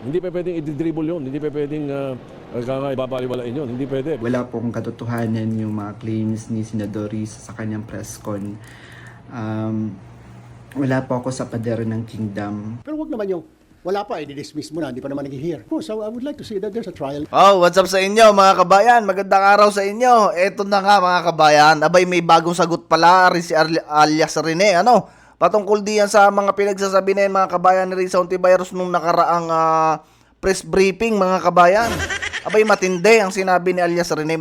Hindi pa pwedeng i-dribble yun. Hindi pa pwedeng ibabaliwalain yun. Hindi pwede. Wala pong katotohanan yung mga claims ni Senador Risa sa kanyang press con. Wala po ako sa pader ng kingdom. Pero wag naman yung wala pa, i-dismiss mo na, hindi pa naman nag-hear. Oh, so I would like to see that there's a trial. Oh, what's up sa inyo mga kabayan? Magandang araw sa inyo. Eto na nga mga kabayan. Abay, may bagong sagot pala rin si alias Rene. Ano? Patungkol diyan sa mga pinagsasabi na yan, mga kabayan ni Risa Hontiveros nung nakaraang press briefing mga kabayan. Abay, matindi ang sinabi ni alias Rene.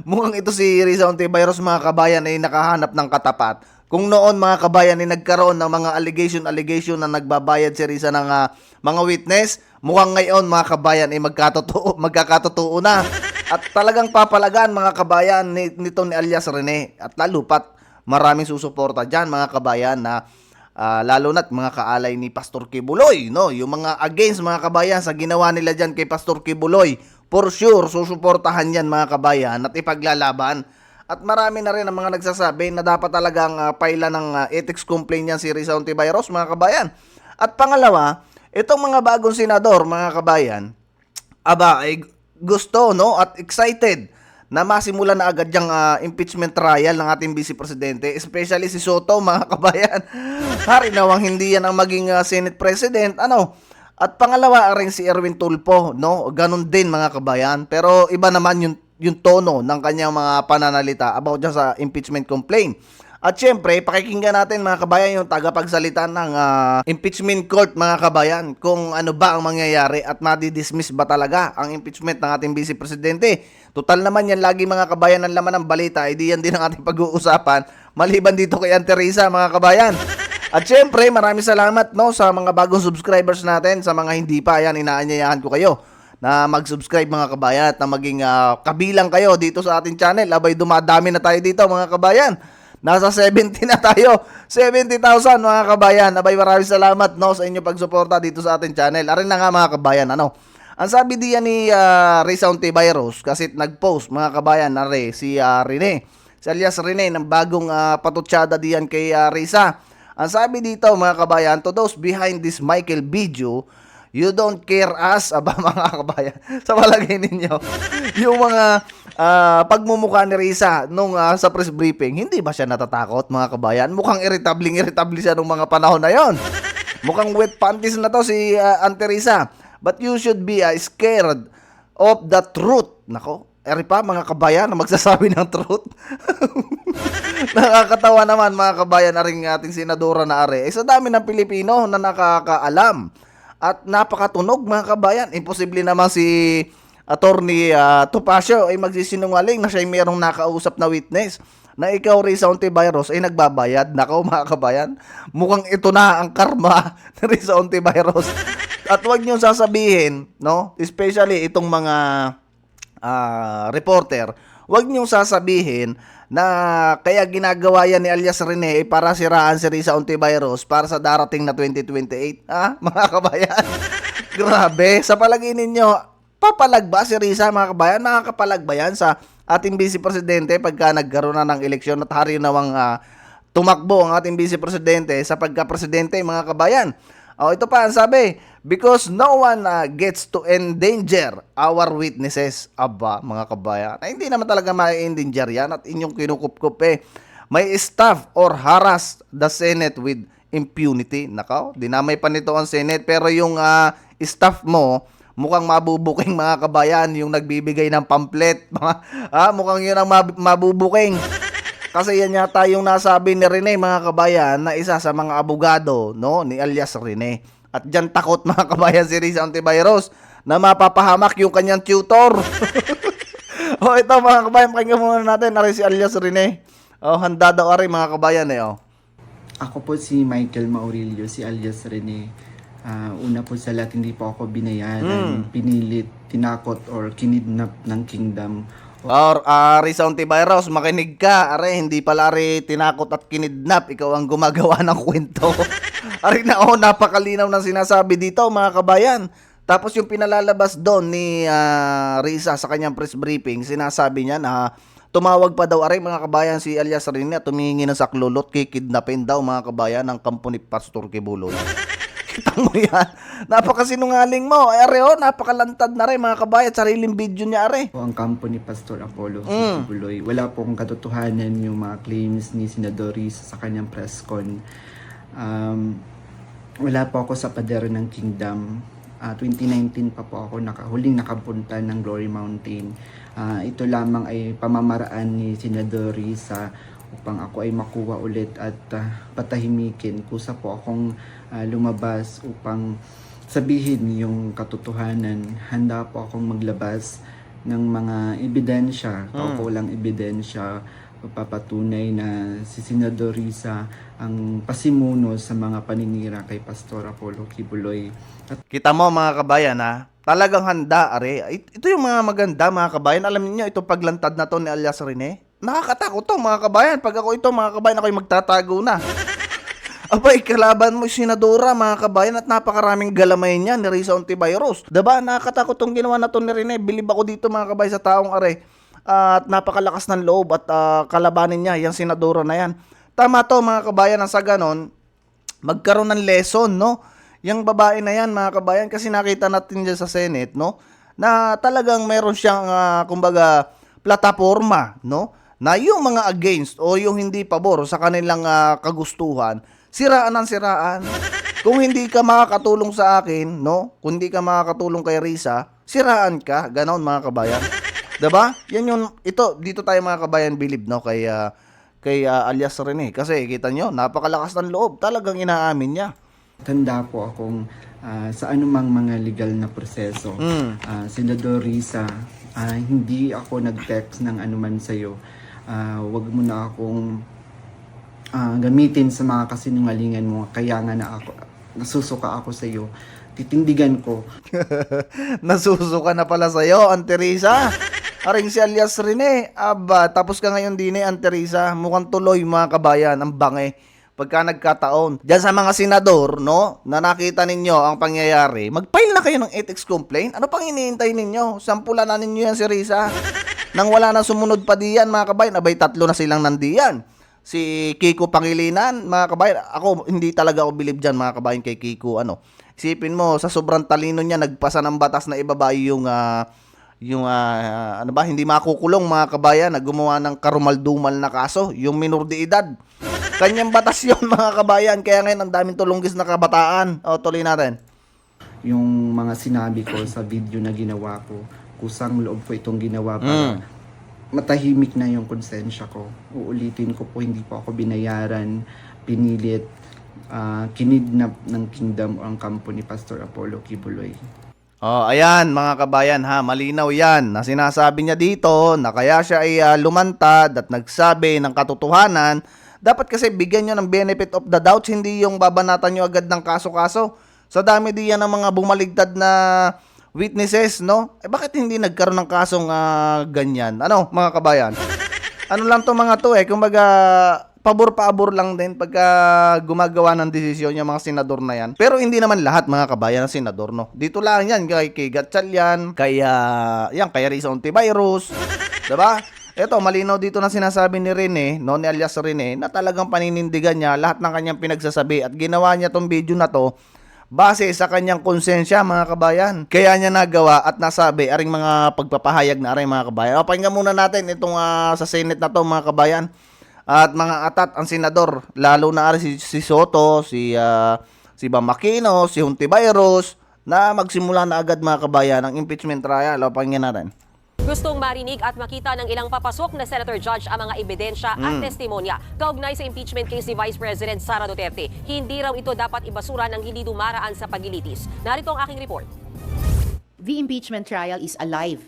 Mukhang ito si Risa Hontiveros mga kabayan ay nakahanap ng katapat. Kung noon mga kabayan ay nagkaroon ng mga allegation na nagbabayad si Risa ng mga witness, mukhang ngayon mga kabayan ay magkakatotoo na. At talagang papalagan mga kabayan nito ni alias Rene. At lalo pat maraming susuporta dyan mga kabayan na lalo na't mga kaalay ni Pastor Kibuloy, no? Yung mga against mga kabayan sa ginawa nila dyan kay Pastor Kibuloy, for sure susuportahan yan mga kabayan at ipaglalaban. At marami na rin ang mga nagsasabi na dapat talagang paila ng ethics complaint yan si Risa Hontiveros mga kabayan. At pangalawa, itong mga bagong senador mga kabayan, ay gusto no at excited na masimula na agad yung impeachment trial ng ating Vice Presidente, especially si Soto mga kabayan. Hari nawang hindi yan ang maging Senate President, ano? At pangalawa rin si Erwin Tulfo, no? Ganun din mga kabayan. Pero iba naman yung tono ng kanyang mga pananalita about dyan sa impeachment complaint. At syempre, pakikinggan natin mga kabayan yung tagapagsalita ng impeachment court mga kabayan kung ano ba ang mangyayari at madidismiss ba talaga ang impeachment ng ating Vice Presidente. Total naman yan lagi mga kabayan ang laman ng balita, hindi yan din ang ating pag-uusapan maliban dito kay Auntie Risa mga kabayan. At syempre, maraming salamat no sa mga bagong subscribers natin. Sa mga hindi pa, yan inaanyayahan ko kayo na mag-subscribe mga kabayan at na maging kabilang kayo dito sa ating channel. Abay, dumadami na tayo dito mga kabayan. Nasa 70 na tayo. 70,000 mga kabayan. Abay, maraming salamat no sa inyong pagsuporta dito sa ating channel. Arin na nga mga kabayan, ano? Ang sabi diyan ni Risa Hontiveros kasi nag-post mga kabayan na si Rene. Si alias Rene ng bagong patutsada diyan kay Risa. Ang sabi dito mga kabayan, to those behind this Michael video, you don't care us, aba mga kabayan, sa palagay ninyo, yung mga pagmumukha ni Risa nung sa press briefing, hindi ba siya natatakot mga kabayan? Mukhang irritable siya nung mga panahon na yon. Mukhang wet panties na to si Auntie Risa. But you should be scared of the truth. Nako, eri pa mga kabayan na magsasabi ng truth. Nakakatawa naman mga kabayan na rin ating senadora na are. Sa dami ng Pilipino na nakakaalam. At napakatunog mga kabayan. Imposible naman si Attorney Topacio ay magsisinungaling na siya ay mayroong nakausap na witness na ikaw Risa Hontiveros ay nagbabayad. Nako mga kabayan, mukhang ito na ang karma ni Risa Hontiveros. At huwag niyong sasabihin, no? Especially itong mga reporter, huwag niyong sasabihin na kaya ginagawa yan ni alias Rene para siraan si Risa Hontiveros para sa darating na 2028. Mga kabayan? Grabe. Sa palagay ninyo, papalag ba si Risa mga kabayan? Nakakapalag ba yan sa ating Vice Presidente pagka nagkaroon na ng eleksyon at hari nawang tumakbo ang ating Vice Presidente sa pagka-presidente mga kabayan? Ito pa ang sabi, because no one gets to endanger our witnesses. Aba, mga kabayan. Ay, hindi naman talaga ma-endanger yan at inyong kinukup-kup may staff or harass the Senate with impunity. Nakaw, dinamay pa nito ang Senate pero yung staff mo, mukhang mabubuking mga kabayan, yung nagbibigay ng pamphlet. Mukhang yun ang mabubuking. Kasi yan yata yung nasabi ni Rene mga kabayan na isa sa mga abogado no ni alias Rene. At diyan takot mga kabayan si Risa Hontiveros na mapapahamak yung kanyang tutor. Ito mga kabayan, pakinggan muna natin na si alias Rene. Handa daw ari mga kabayan Ako po si Michael Maurilio, si alias Rene. Una po sa lahat, hindi po ako binayaran, pinilit, tinakot, or kinidnap ng kingdom. Or Risa Hontiveros, makinig ka. Are, hindi pala tinakot at kinidnap. Ikaw ang gumagawa ng kwento. Are na napakalinaw ng sinasabi dito mga kabayan. Tapos yung pinalalabas doon ni Risa sa kanyang press briefing, sinasabi niya na tumawag pa daw mga kabayan si alias Rene at tumingi ng saklulot, kikidnapin daw mga kabayan ng kampo ni Pastor Kibuloy. Kita mo yan. Napakasinungaling mo. Ay, are, napakalantad na rin mga kabayan. Sariling video niya, are. Po ang kampo ni Pastor Apollo Kibuloy. Wala pong katotohanan yung mga claims ni Senador Risa sa kanyang press con. Wala po ako sa pader ng Kingdom. 2019 pa po ako huling nakapunta ng Glory Mountain. Ito lamang ay pamamaraan ni Senador Risa upang ako ay makuha ulit at patahimikin. Kusa po akong lumabas upang sabihin yung katotohanan. Handa po akong maglabas ng mga ebidensya, kaukulang ebidensya, papatunay na si Senador Risa ang pasimuno sa mga paninira kay Pastor Apollo Kibuloy. Kita mo mga kabayan ha, talagang handa, are. Ito yung mga maganda mga kabayan. Alam niyo ito paglantad na to ni alias Rene. Nakakatakot to mga kabayan. Pag ako ito mga kabayan, ako'y magtatago na. Abay, kalaban mo yung senadora mga kabayan at napakaraming galamay niya ni Risa Hontiveros. Diba? Nakakatakot tong ginawa na to ni Rene. Bilib ako dito mga kabayan sa taong are. At napakalakas ng loob at kalabanin niya yung senadora na yan. Tama to mga kabayan, ang sa ganon, magkaroon ng lesson, no? Yung babae na yan mga kabayan, kasi nakita natin dyan sa Senate, no? Na talagang meron siyang, kumbaga, plataforma, no? Na yung mga against o yung hindi pabor sa kanilang kagustuhan, siraan ang siraan. Kung hindi ka makakatulong sa akin, no? Kung hindi ka makakatulong kay Risa, siraan ka. Ganon mga kabayan. Diba? Yan yung, dito tayo mga kabayan believe, no? Kay alias Rene. Kasi kita nyo, napakalakas ng loob. Talagang inaamin niya. Tanda po akong sa anumang mga legal na proseso. Senador Risa, hindi ako nag-text ng anuman sa'yo. Wag mo na akong gamitin sa mga kasinungalingan mo. Kaya nga nasusuka ako sa'yo. Titindigan ko. Nasusuka na pala sa'yo, Auntie Risa. Aring si alias Rene. Aba, tapos ka ngayon din Auntie Risa. Mukhang tuloy mga kabayan, ang bangi. Pagka nagkataon. Diyan sa mga senador, no, na nakita ninyo ang pangyayari, mag-file na kayo ng ethics complaint. Ano pang iniintay ninyo? Sampulan na ninyo yan si Risa. Nang wala na sumunod pa diyan, mga kabayan, abay 3 na silang nandiyan. Si Kiko Pangilinan, mga kabayan, ako, hindi talaga ako bilib dyan, mga kabayan, kay Kiko, Isipin mo, sa sobrang talino niya, nagpasa ng batas na ibaba yung hindi makukulong, mga kabayan, na gumawa ng karumal-dumal na kaso, yung minor de edad. Kanyang batas yun mga kabayan. Kaya ngayon ang daming tulunggis na kabataan. O, tuloy natin. Yung mga sinabi ko sa video na ginawa ko, kusang loob ko itong ginawa para matahimik na yung konsensya ko. Uulitin ko po, hindi po ako binayaran, pinilit, kinidnap ng Kingdom o ang kampo ni Pastor Apollo Kibuloy. Oh, ayan mga kabayan ha, malinaw yan na sinasabi niya dito na kaya siya ay lumantad at nagsabi ng katotohanan. Dapat kasi bigyan nyo ng benefit of the doubt, hindi yung babanatan nyo agad ng kaso-kaso. Sa dami diyan ng mga bumaligtad na witnesses, no? Bakit hindi nagkaroon ng kasong ganyan? Mga kabayan? Ano lang to mga to kumbaga, pabor-paabor lang din pagka gumagawa ng desisyon yung mga senador na yan. Pero hindi naman lahat mga kabayan ng senador, no? Dito lang yan, kay Gatchalian, kay Risa Hontiveros, diba? Ito, malinaw dito na sinasabi ni Rene, no, ni alias Rene, na talagang paninindigan niya lahat ng kanyang pinagsasabi at ginawa niya tong video na to base sa kanyang konsensya mga kabayan. Kaya niya nagawa at nasabi aring mga pagpapahayag na aring mga kabayan. Pakinggan muna natin itong sa Senate na to mga kabayan. At mga atat ang senador, lalo na si Soto, si Bam Aquino, si Hontiveros, na magsimula na agad mga kabayan ang impeachment trial. Pakinggan natin. Gustong marinig at makita ng ilang papasok na Senator Judge ang mga ebidensya at testimonya kaugnay sa impeachment case ni Vice President Sara Duterte. Hindi raw ito dapat ibasura ng hindi dumaraan sa paglilitis. Narito ang aking report. The impeachment trial is alive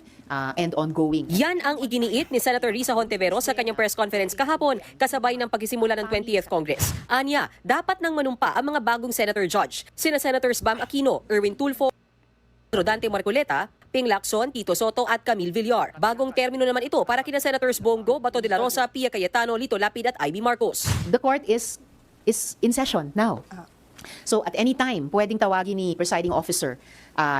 and ongoing. Yan ang iginiit ni Senator Risa Hontiveros sa kanyang press conference kahapon kasabay ng pagsisimula ng 20th Congress. Anya, dapat nang manumpa ang mga bagong Senator Judge, sina Senators Bam Aquino, Erwin Tulfo, Rodante Marcoleta, Ping Lacson, Tito Soto at Camille Villar. Bagong termino naman ito para kina Senators Bongo, Bato de la Rosa, Pia Cayetano, Lito Lapid at Ivy Marcos. The court is in session now. So at any time, pwedeng tawagin ni presiding officer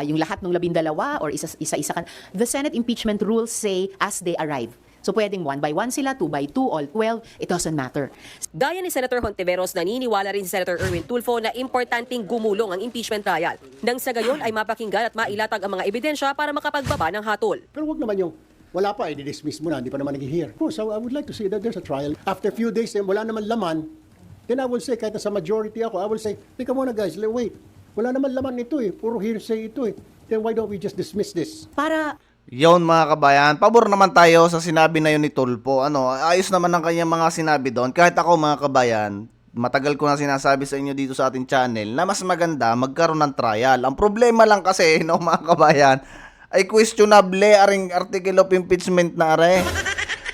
yung lahat ng 12 or isa-isa kan. The Senate impeachment rules say as they arrive. So pwedeng 1 by 1 sila, 2 by 2, all 12, it doesn't matter. Gaya ni Senator Hontiveros, naniniwala rin si Senator Erwin Tulfo na importanteng gumulong ang impeachment trial. Nang sa gayon ay mapakinggan at mailatag ang mga ebidensya para makapagbaba ng hatol. Pero wag naman yung wala pa, i-dismiss mo na, hindi pa naman nag-hear. Of course, I would like to see that there's a trial. After a few days, wala naman laman, then I will say, kahit sa majority ako, I will say, teka muna guys, wait, wala naman laman ito puro hearsay ito Then why don't we just dismiss this? Para Yon mga kabayan, pabor naman tayo sa sinabi na yun ni Tulfo. Ayos naman ang kanyang mga sinabi doon. Kahit ako mga kabayan, matagal ko na sinasabi sa inyo dito sa ating channel na mas maganda magkaroon ng trial. Ang problema lang kasi, mga kabayan, ay questionable aring article of impeachment na are.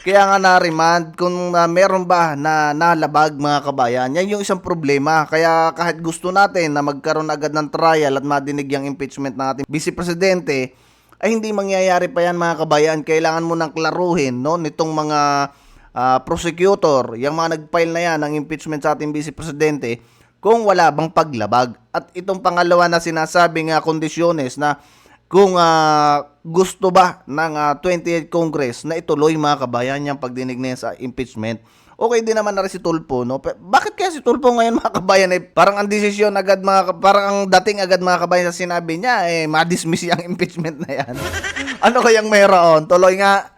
Kaya nga na-remand kung meron ba na nalabag mga kabayan. Yan yung isang problema. Kaya kahit gusto natin na magkaroon agad ng trial at madinig yung impeachment ng ating Vice Presidente, ay hindi mangyayari pa yan mga kabayan. Kailangan mo nang klaruhin nitong mga prosecutor, yung mga nag-file na yan ng impeachment sa ating Vice Presidente, kung wala bang paglabag. At itong pangalawa na sinasabing kondisyones na kung gusto ba ng 28th Congress na ituloy mga kabayan yung pagdinig na yan sa impeachment, okay din naman na rin si Tulfo, no? Bakit kaya si Tulfo ngayon mga kabayan parang ang desisyon agad parang ang dating agad mga kabayan sa sinabi niya ma-dismiss yung impeachment na yan. Ano kayang mayroon? Tuloy nga.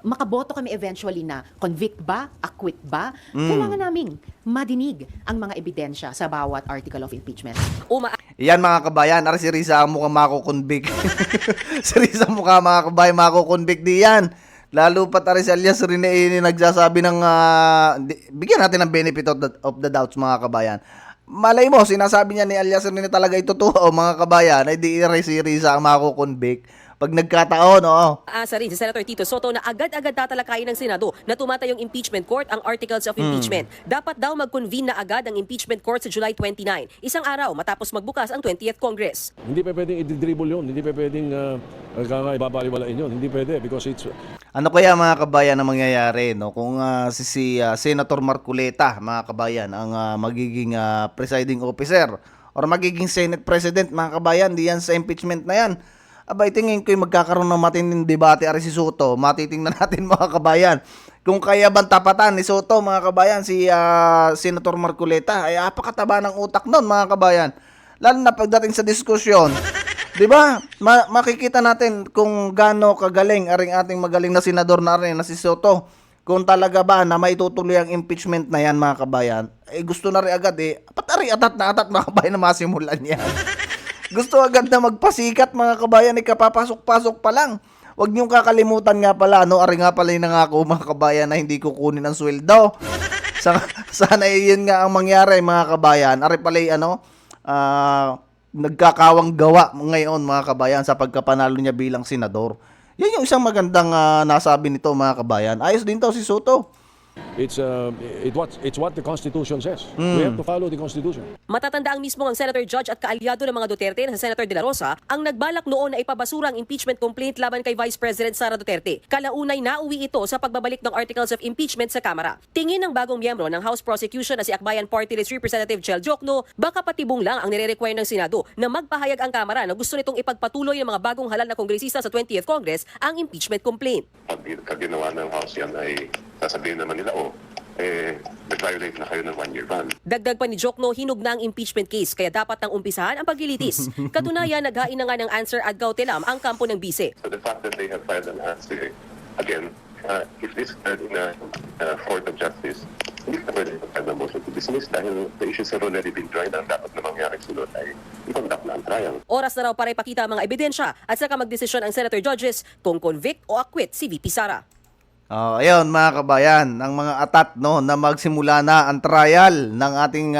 makaboto kami eventually na convict ba, acquit ba, kailangan naming madinig ang mga ebidensya sa bawat article of impeachment. Yan mga kabayan, ari si Risa ang mukhang mako-convict. Si Risa mukha mga kabayan mako-convict di yan. Lalo pa tari si Alias Rene nagsasabi ng bigyan natin ng benefit of the doubts mga kabayan. Malay mo, sinasabi niya ni Alias Rene talaga ito totoo mga kabayan, ay di si Risa ang mako-convict. Pag nagkataon, oo. Asa rin si Senator Tito Soto na agad-agad tatalakayin ng Senado na tumatayong impeachment court ang articles of impeachment. Dapat daw mag-convene na agad ang impeachment court sa July 29, isang araw matapos magbukas ang 20th Congress. Hindi pa pwedeng i-dribble yun, hindi pa pwedeng ibabaliwalain yun, hindi pwede because it's... Ano kaya mga kabayan ang mangyayari no kung si Senator Marcoleta mga kabayan ang magiging presiding officer or magiging Senate President mga kabayan diyan sa impeachment na yan? Abay, tingin ko yung magkakaroon ng matinding debate ari si Soto. Matitingnan natin mga kabayan. Kung kaya bang tapatan ni Soto mga kabayan, si Senator Marcoleta, ay apakataba ng utak nun mga kabayan. Lalo na pagdating sa diskusyon. Diba? Makikita natin kung gaano kagaling aring ating magaling na senador na rin na si Soto. Kung talaga ba na maitutuloy ang impeachment na yan mga kabayan, gusto na rin agad patari atat na atat mga kabayan na masimulan yan. Gusto agad na magpasikat mga kabayan, kapapasok-pasok pa lang. Huwag niyong kakalimutan nga pala, ari nga pala yung nangako mga kabayan na hindi kukunin ang sweldo. Sana yun nga ang mangyari mga kabayan. Ari pala nagkakawang gawa ngayon mga kabayan sa pagkapanalo niya bilang senador. Yan yung isang magandang nasabi nito mga kabayan. Ayos din to si Soto. It's what the Constitution says. We have to follow the Constitution. Matatanda ang mismo ang Senator Judge at kaalyado ng mga Duterte na si Senator De La Rosa ang nagbalak noon na ipabasura ang impeachment complaint laban kay Vice President Sara Duterte. Kalaunay nauwi ito sa pagbabalik ng articles of impeachment sa Kamara. Tingin ng bagong miyembro ng House Prosecution na si Akbayan Party List Representative Chel Jokno, baka patibong lang ang nire-require ng Senado na magpahayag ang Kamara na gusto nitong ipagpatuloy ng mga bagong halal na kongresista sa 20th Congress ang impeachment complaint. Pag ginawa ng House yan ay sasabihin naman nila, nag-violate na kayo ng 1-year ban. Dagdag pa ni Jokno, hinog na ang impeachment case kaya dapat nang umpisahan ang paglilitis. Katunayan, naghain na nga ng answer ad cautelam ang kampo ng bise. So the fact that they have filed an answer, again, if this is in a court of justice, hindi na pwede mag-file ng motion to dismiss dahil the issues have already been tried. Ang dapat na mangyari sunod ay i-conduct na ang trial. Oras na raw para ipakita ang mga ebidensya at saka magdesisyon ang Senator Judges kung convict o acquit si VP Sara. Ayun mga kabayan, ang mga atat na magsimula na ang trial ng ating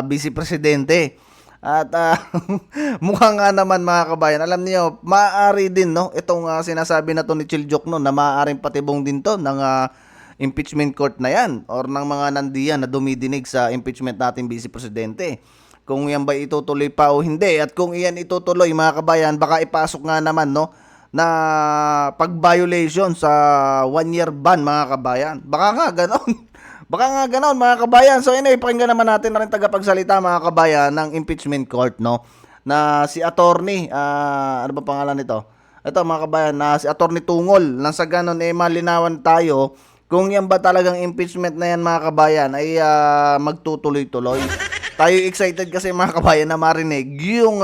Vice Presidente. At mukha nga naman mga kabayan, alam niyo, maaari din itong sinasabi na to ni Chel Jokno na maaaring patibong din to ng impeachment court na yan or ng mga nandiyan na dumidinig sa impeachment nating Vice Presidente. Kung yan ba itutuloy pa o hindi, at kung iyan itutuloy mga kabayan, baka ipasok nga naman na pag-violation sa 1-year ban mga kabayan. Baka nga ganon mga kabayan. So anyway, pakinggan naman natin na rin tagapagsalita mga kabayan ng impeachment court na si attorney, ano ba pangalan nito? ito mga kabayan, na si Atty. Tungol, nang sa ganon malinawan tayo kung yan ba talagang impeachment na yan mga kabayan ay magtutuloy-tuloy. Tayo excited kasi mga kabayan na marinig yung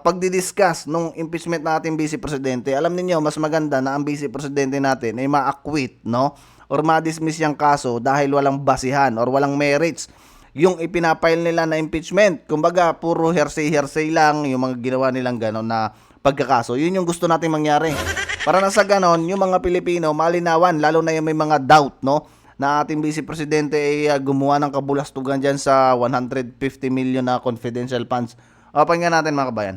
pagdidiscuss nung impeachment ng ating Vice Presidente. Alam niyo mas maganda na ang Vice Presidente natin ay ma-acquit, no? Or ma-dismiss yung kaso dahil walang basihan or walang merits yung ipinapile nila na impeachment. Kumbaga, puro hearsay lang yung mga ginawa nilang ganon na pagkakaso. Yun yung gusto natin mangyari. Para na sa ganon, yung mga Pilipino malinawan, lalo na yung may mga doubt, no? Na ating Vice Presidente ay gumawa ng kabulastugan dyan sa 150 million na confidential funds. Pakinggan natin mga kabayan.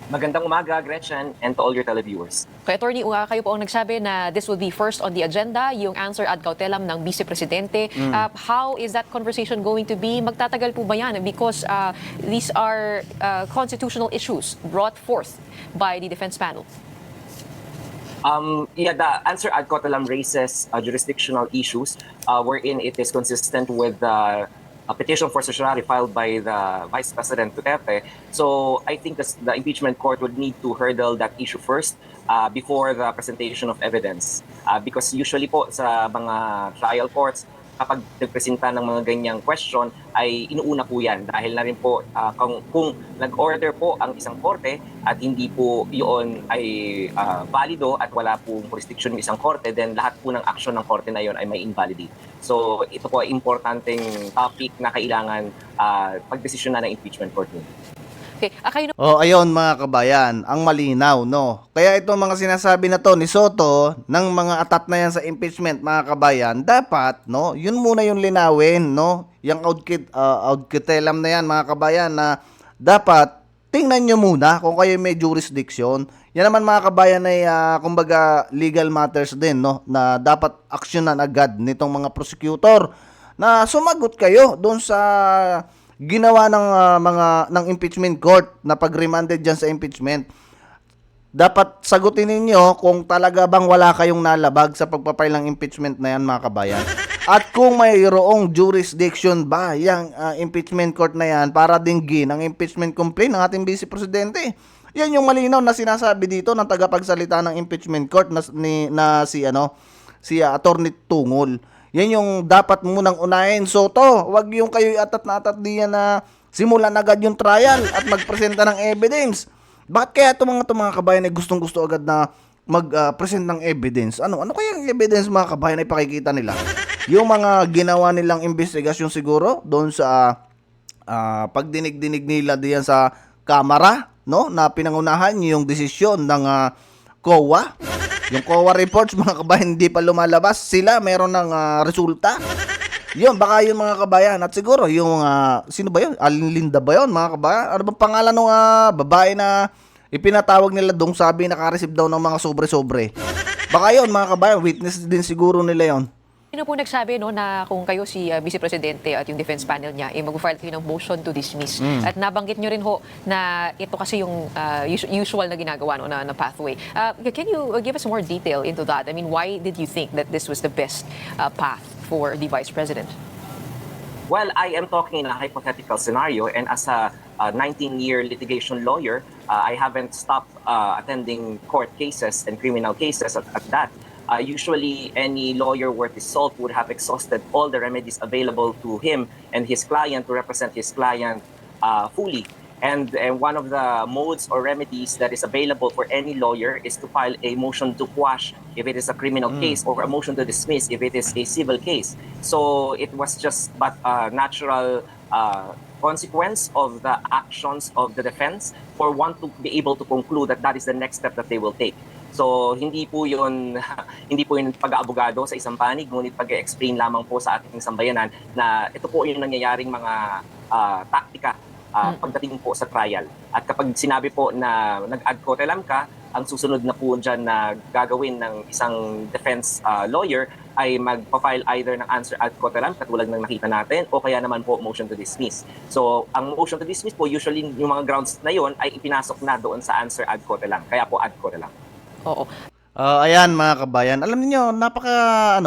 Magandang umaga, Gretchen, and to all your televiewers. Kay Attorney, kayo po ang nagsabi na this will be first on the agenda, yung answer ad cautelam ng Vice Presidente. How is that conversation going to be? Magtatagal po ba yan? Because these are constitutional issues brought forth by the defense panel. The answer ad cautelam raises jurisdictional issues wherein it is consistent with the a petition for certiorari filed by the Vice President Duterte. So I think the impeachment court would need to hurdle that issue first before the presentation of evidence. Because usually po sa mga trial courts, kapag nagpresenta ng mga ganyang question, ay inuuna po yan. Dahil na rin po kung nag-order po ang isang korte at hindi po yun ay valido at wala pong jurisdiction ng isang korte, then lahat po ng action ng korte na yun ay may invalidate. So ito po ay importanteng topic na kailangan pagdesisyon na ng impeachment court. Okay, kayo Ayun mga kabayan, ang malinaw, no? Kaya itong mga sinasabi na to ni Soto ng mga atat na yan sa impeachment mga kabayan, dapat, no? Yun muna yung linawin, no? Yung auditelam na yan mga kabayan na dapat tingnan nyo muna kung kayo may jurisdiction. Yan naman mga kabayan ay kumbaga legal matters din, no? Na dapat aksyonan agad nitong mga prosecutor na sumagot kayo doon sa ginawa ng impeachment court na pag-remanded dyan sa impeachment. Dapat sagutin ninyo kung talaga bang wala kayong nalabag sa pagpapile ng impeachment na yan mga kabayan. At kung mayroong jurisdiction ba yung impeachment court na yan para dinggin ang impeachment complaint ng ating Vice Presidente. Yan yung malinaw na sinasabi dito ng tagapagsalita ng impeachment court na si Atty. Tungol. Yan yung dapat munang unahin. Soto, wag yung kayo atat na atat diyan na simulan agad yung trial at magpresenta ng evidence. Bakit kaya itong mga kabayan ay gustong-gusto agad na mag-present ng evidence? Ano kaya yung evidence mga kabayan ay pakikita nila? Yung mga ginawa nilang investigasyon siguro doon sa pagdinig-dinig nila diyan sa kamera, no? Na pinangunahan yung desisyon ng COA. Yung COA reports mga kabayan hindi pa lumalabas, sila meron ng resulta. Yun, baka yung mga kabayan at siguro yung sino ba yun? Alinda ba yun mga kabayan? Ano bang pangalan ng babae na ipinatawag nila dong sabi naka-receive daw ng mga sobre-sobre? Baka yun mga kabayan, witness din siguro nila yun. Sino po nagsabi no, na kung kayo si Vice Presidente at yung defense panel niya, mag-file kayo ng motion to dismiss. At nabanggit nyo rin ho na ito kasi yung usual na ginagawa no, na pathway. Can you give us more detail into that? I mean, why did you think that this was the best path for the Vice President? Well, I am talking in a hypothetical scenario, and as a 19-year litigation lawyer, I haven't stopped attending court cases and criminal cases at that. Usually, any lawyer worth his salt would have exhausted all the remedies available to him and his client to represent his client fully. And one of the modes or remedies that is available for any lawyer is to file a motion to quash if it is a criminal case or a motion to dismiss if it is a civil case. So it was just but a natural consequence of the actions of the defense for one to be able to conclude that that is the next step that they will take. So hindi po yun pag-aabogado sa isang panig, ngunit pag-explain lamang po sa ating sambayanan na ito po yung nangyayaring mga taktika pagdating po sa trial. At kapag sinabi po na nag-ad cautelam ka, ang susunod na po dyan na gagawin ng isang defense lawyer ay magpa-file either ng answer ad cautelam katulad ng nakita natin o kaya naman po motion to dismiss. So ang motion to dismiss po usually yung mga grounds na yon ay ipinasok na doon sa answer ad cautelam. Kaya po ad cautelam. Oo. Ayan mga kabayan, alam niyo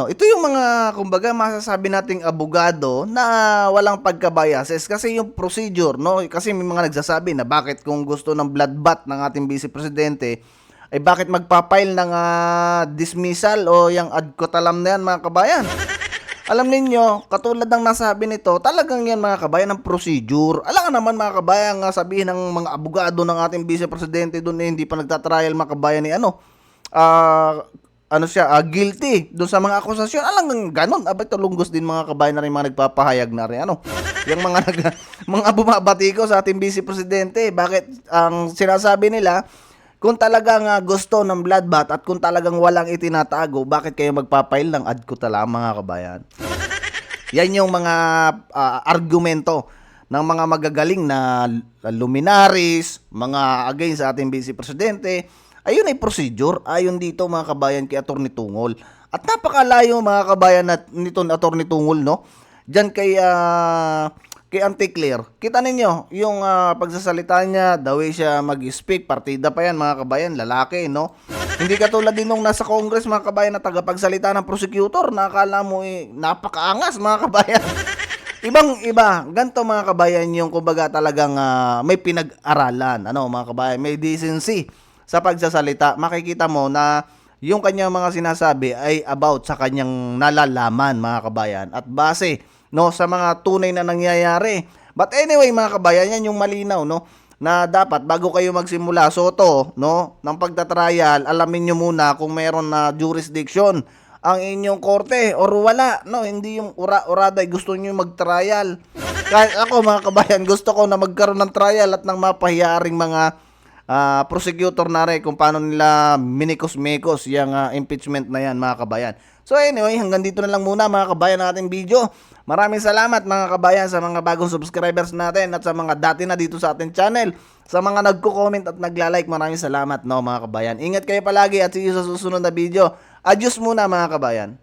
ito yung mga kumbaga masasabi nating abogado na walang pagkabiases kasi yung procedure, no? Kasi may mga nagsasabi na bakit kung gusto ng bloodbath ng ating vice presidente ay bakit magpa-file ng dismissal o yung ad cotalam na yan mga kabayan. Alam ninyo, katulad ng nasabi nito, talagang yan mga kabayan ng procedure. Alam nga naman mga kabayan, sabihin ng mga abogado ng ating vice presidente doon hindi pa nagtatrial mga kabayan ni guilty doon sa mga akusasyon. Alam nga ganon. Abay tulunggos din mga kabayan na rin mga nagpapahayag na rin yung mga bumabati ko sa ating vice presidente. Bakit ang sinasabi nila kung talagang gusto ng bloodbath at kung talagang walang itinatago, bakit kayo magpapail ng ad cotalam mga kabayan? Yan yung mga argumento ng mga magagaling na luminaries, mga against sa ating vice presidente. Ayun ay procedure, ayon dito mga kabayan kay Atty. Tungol. At napakalayo mga kabayan nito ni Atty. Tungol, no? Diyan kay Auntie Claire. Kita ninyo yung pagsasalita niya, the way siya mag-speak, partida pa yan mga kabayan, lalaki, no? Hindi katulad din nung nasa Congress mga kabayan na tagapagsalita ng prosecutor, nakakala mo napakaangas mga kabayan. Ibang-iba, ganito mga kabayan yung kumbaga talagang may pinag-aralan, mga kabayan, may decency sa pagsasalita. Makikita mo na yung kanyang mga sinasabi ay about sa kanyang nalalaman mga kabayan at base sa mga tunay na nangyayari. But anyway mga kabayan, yan yung malinaw na dapat bago kayo magsimula ng pagtatrial, alamin nyo muna kung meron na jurisdiction ang inyong korte or wala, hindi yung urada gusto nyo mag-trial. Kahit ako mga kabayan, gusto ko na magkaroon ng trial at ng mapahiyaring mga prosecutor na rin kung paano nila minikos-mekos yung impeachment na yan mga kabayan. So anyway, hanggang dito na lang muna mga kabayan ng ating video. Maraming salamat mga kabayan sa mga bagong subscribers natin at sa mga dati na dito sa ating channel. Sa mga nagko-comment at nagla-like, maraming salamat mga kabayan. Ingat kayo palagi at see you sa susunod na video. Adios muna mga kabayan.